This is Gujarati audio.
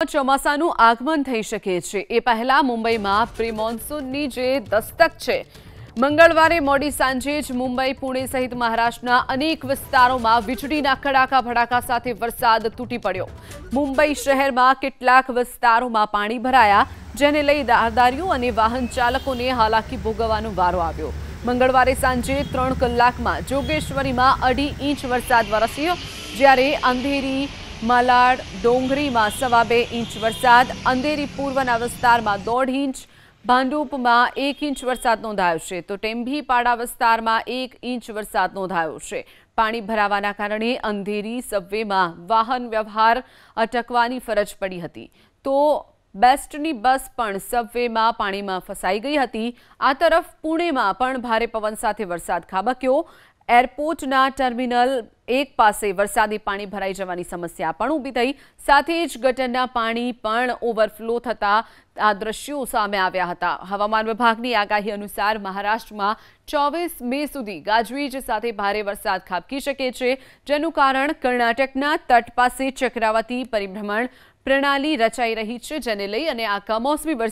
ચોમાસાનું આગમન થઈ શકે છે એ પહેલા મુંબઈમાં પ્રી મોન્સૂનની જે દસ્તક છે મંગળવારે મોડી સાંજે જ મુંબઈ પુણે સહિત મહારાષ્ટ્રના અનેક વિસ્તારોમાં વીજળીના કડાકા ભડાકા સાથે વરસાદ તૂટી પડ્યો। મુંબઈ શહેરમાં કેટલાક વિસ્તારોમાં પાણી ભરાયા, જેને લઈ રાહદારીઓ અને વાહન ચાલકોને હાલાકી ભોગવવાનો વારો આવ્યો। મંગળવારે સાંજે 3 કલાકમાં જોગેશ્વરીમાં 2.5 ઇંચ વરસાદ વરસ્યો, જ્યારે અંધેરી માલાડ ડોંગરીમાં 2.25 ઇંચ વરસાદ, અંધેરી પૂર્વના વિસ્તારમાં 1.5 ઇંચ, ભાંડુપમાં 1 ઇંચ વરસાદ નોંધાયો છે તો ટેમ્ભીપાડા વિસ્તારમાં 1 ઇંચ વરસાદ નોંધાયો છે। પાણી ભરાવાના કારણે અંધેરી સબવેમાં વાહન વ્યવહાર અટકવાની ફરજ પડી હતી તો બેસ્ટની બસ પણ સબવેમાં પાણીમાં ફસાઈ ગઈ હતી। આ તરફ પુણેમાં પણ ભારે પવન સાથે વરસાદ ખાબક્યો। એરપોર્ટના ટર્મિનલ 1 પાસે વરસાદી પાણી ભરાઈ જવાની સમસ્યા પણ ઊભી થઈ, સાથે જ ગટરના પાણી પણ ઓવરફ્લો થતા આ દ્રશ્યો સામે આવ્યા હતા। હવામાન વિભાગની આગાહી અનુસાર મહારાષ્ટ્રમાં 24 મે સુધી ગાજવીજ સાથે ભારે વરસાદ ખાબકી શકે છે, જેનું કારણ કર્ણાટકના તટ પાસે ચક્રાવતી પરિભ્રમણ પ્રણાલી રચાઈ રહી છે, જેને લઈ અને આ કમોસમી